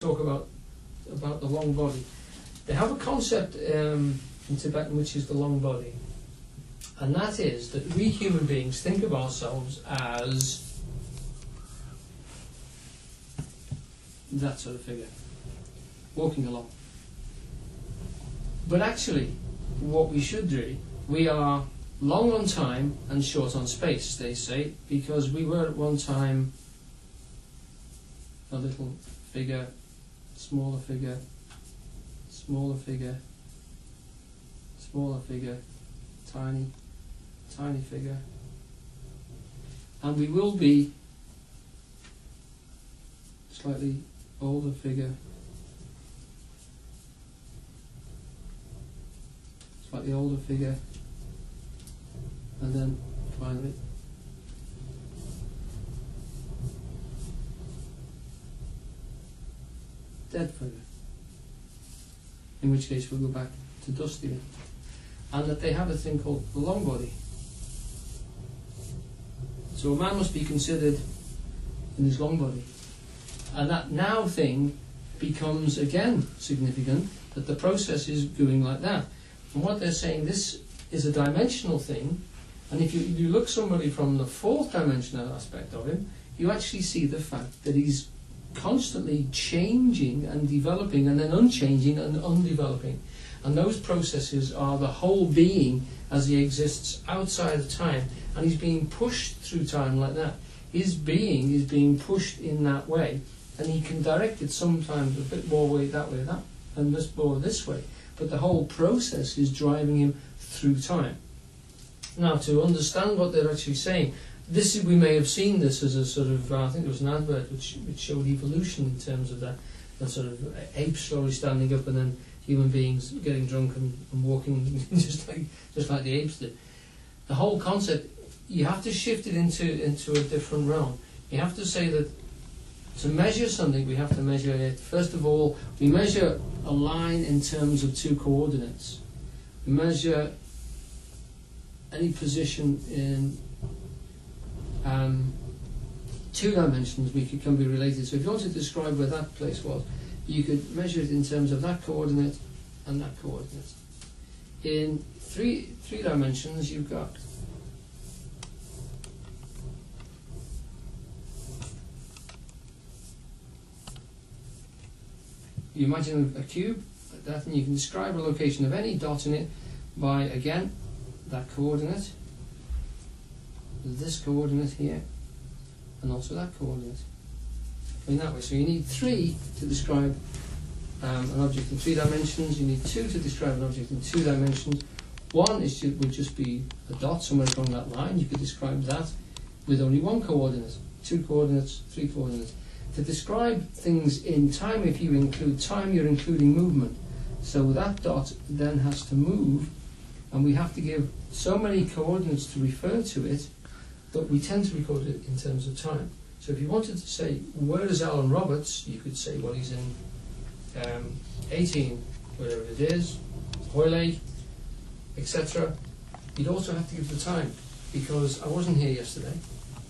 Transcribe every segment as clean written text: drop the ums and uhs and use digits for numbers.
talk about the long body. They have a concept in Tibetan which is the long body, and that is that we human beings think of ourselves as that sort of figure, walking along. But actually, what we should do, we are long on time and short on space, they say, because we were at one time a little figure, smaller figure, smaller figure, smaller figure, tiny, tiny figure, and we will be slightly older figure, slightly older figure, and then finally dead figure, in which case we'll go back to dust again. And that they have a thing called the long body. So a man must be considered in his long body. And that now thing becomes again significant, that the process is going like that. And what they're saying, this is a dimensional thing, and if you look somebody from the fourth dimensional aspect of him, you actually see the fact that he's constantly changing and developing, and then unchanging and undeveloping. And those processes are the whole being as he exists outside of time, and he's being pushed through time like that. His being is being pushed in that way, and he can direct it sometimes a bit more way that way, that, and this more this way. But the whole process is driving him through time. Now, to understand what they're actually saying, this is, we may have seen this as a sort of, I think there was an advert which showed evolution in terms of that sort of ape slowly standing up and then human beings getting drunk and walking just like the apes did. The whole concept, you have to shift it into a different realm. You have to say that to measure something, we have to measure it. First of all, we measure a line in terms of two coordinates. We measure any position in two dimensions can be related. So if you want to describe where that place was, you could measure it in terms of that coordinate and that coordinate. In three dimensions, you've got you imagine a cube like that, and you can describe a location of any dot in it by, again, that coordinate, this coordinate here, and also that coordinate. In that way, so you need three to describe an object in 3 dimensions. You need 2 to describe an object in 2 dimensions. One would just be a dot somewhere along that line. You could describe that with only 1 coordinate, 2 coordinates, 3 coordinates. To describe things in time, if you include time, you're including movement. So that dot then has to move, and we have to give so many coordinates to refer to it that we tend to record it in terms of time. So if you wanted to say, where is Alan Roberts, you could say, well, he's in 18, wherever it is, Hoyle, etc. You'd also have to give the time, because I wasn't here yesterday.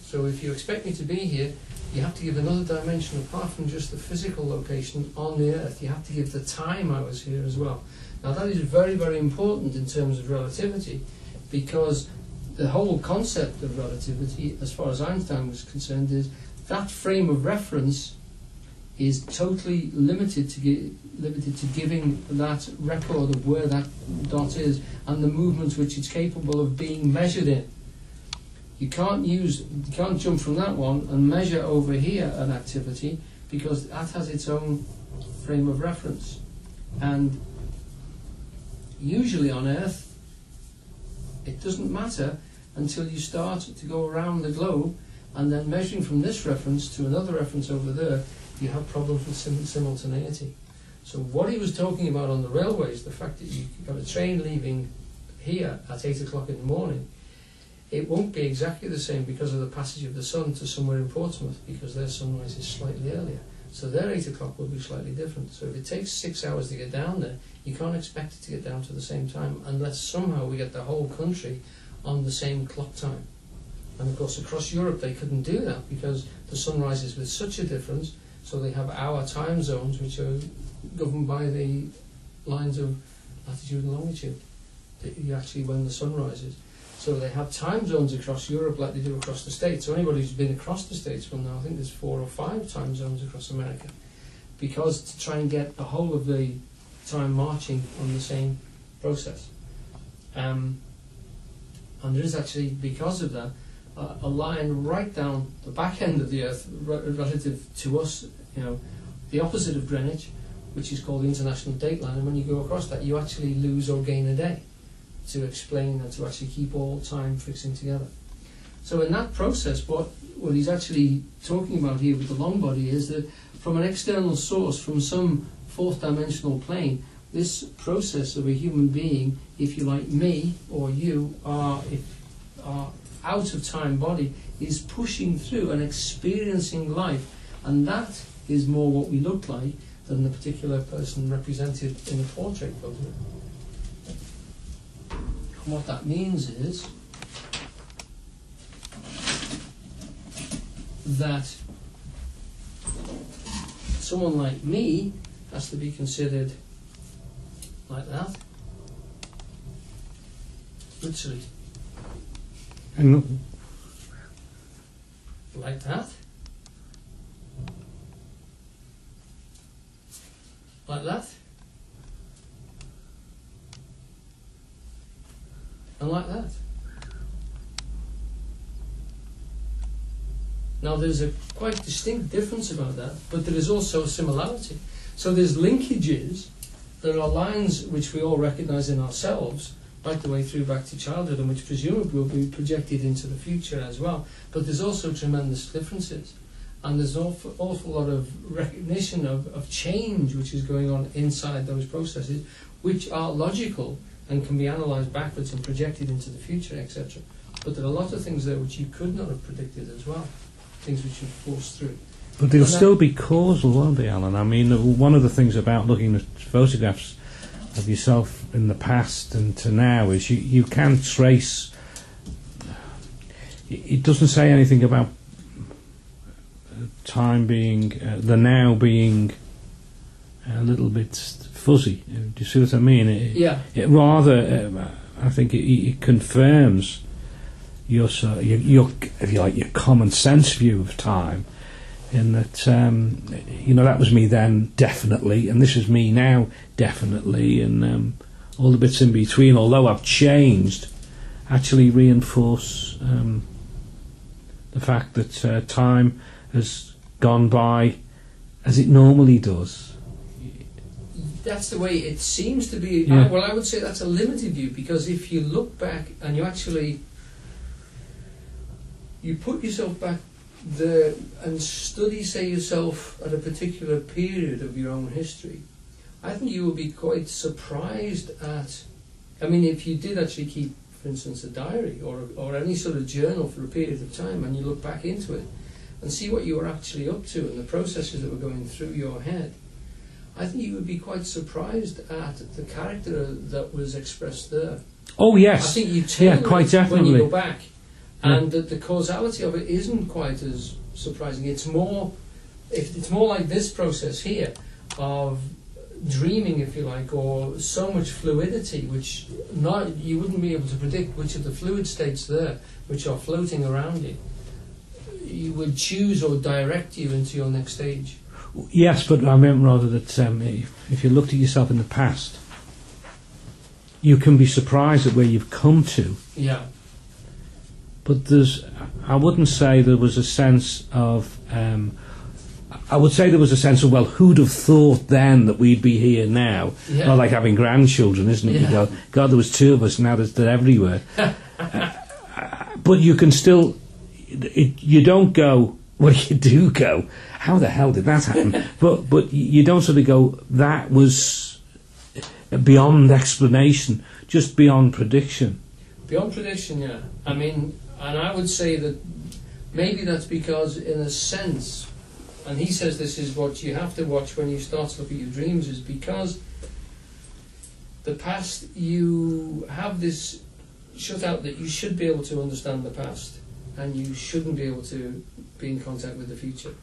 So if you expect me to be here, you have to give another dimension apart from just the physical location on the Earth. You have to give the time I was here as well. Now that is very, very important in terms of relativity, because the whole concept of relativity, as far as Einstein was concerned, is that frame of reference is totally limited to giving that record of where that dot is and the movements which it's capable of being measured in. You can't jump from that one and measure over here an activity, because that has its own frame of reference. And usually on Earth, it doesn't matter until you start to go around the globe, and then measuring from this reference to another reference over there, you have problems with simultaneity. So what he was talking about on the railways, the fact that you've got a train leaving here at 8 o'clock in the morning, it won't be exactly the same because of the passage of the sun to somewhere in Portsmouth, because their sunrise is slightly earlier. So their 8 o'clock will be slightly different. So if it takes 6 hours to get down there, you can't expect it to get down to the same time unless somehow we get the whole country on the same clock time. And of course across Europe they couldn't do that because the sun rises with such a difference, So they have hour time zones which are governed by the lines of latitude and longitude, actually when the sun rises. So they have time zones across Europe like they do across the States. So anybody who's been across the States will know, I think there's 4 or 5 time zones across America, because to try and get the whole of the time marching on the same process. And there is actually, because of that, a line right down the back end of the Earth relative to us, the opposite of Greenwich, which is called the International Date Line, and when you go across that, you actually lose or gain a day to explain and to actually keep all time fixing together. So in that process, what he's actually talking about here with the long body is that from an external source, from some fourth dimensional plane, this process of a human being, if you like, me or you, are out of time body, is pushing through and experiencing life, and that is more what we look like than the particular person represented in a portrait photograph. And what that means is that someone like me has to be considered like that, literally, like that, like that, and like that. Now there's a quite distinct difference about that, but there is also a similarity. So there's linkages. There are lines which we all recognise in ourselves, right the way through back to childhood, and which presumably will be projected into the future as well. But there's also tremendous differences. And there's an awful lot of recognition of change which is going on inside those processes, which are logical and can be analysed backwards and projected into the future, etc. But there are a lot of things there which you could not have predicted as well, things which you force through. But they'll still be causal, won't they, Alan? I mean, one of the things about looking at photographs of yourself in the past and to now is you can trace. It doesn't say anything about time being, the now being a little bit fuzzy. Do you see what I mean? It rather, I think it confirms your, if you like, your common sense view of time. In that, that was me then, definitely, and this is me now, definitely, and all the bits in between, although I've changed, actually reinforce the fact that time has gone by as it normally does. That's the way it seems to be. Yeah. Well, I would say that's a limited view, because if you look back and you put yourself back there and study, say, yourself at a particular period of your own history, I think you will be quite surprised at, if you did actually keep, for instance, a diary or any sort of journal for a period of time, and you look back into it and see what you were actually up to and the processes that were going through your head, I think you would be quite surprised at the character that was expressed there. Oh yes, I think you tell quite definitely when you go back. And that the causality of it isn't quite as surprising. It's more like this process here of dreaming, if you like, or so much fluidity, which you wouldn't be able to predict which of the fluid states there, which are floating around you would choose or direct you into your next stage. Yes, but I meant rather that if you looked at yourself in the past, you can be surprised at where you've come to. Yeah. But I wouldn't say there was a sense of, I would say there was a sense of, well, who'd have thought then that we'd be here now? Yeah. Well, like having grandchildren, isn't it? Yeah. You go, God, there was 2 of us, now they're everywhere. But you can still, you don't go, well, you do go, how the hell did that happen? but you don't sort of go, that was beyond explanation, just beyond prediction. Beyond prediction, yeah. And I would say that maybe that's because, in a sense, and he says this is what you have to watch when you start to look at your dreams, is because the past, you have this shut out that you should be able to understand the past, and you shouldn't be able to be in contact with the future.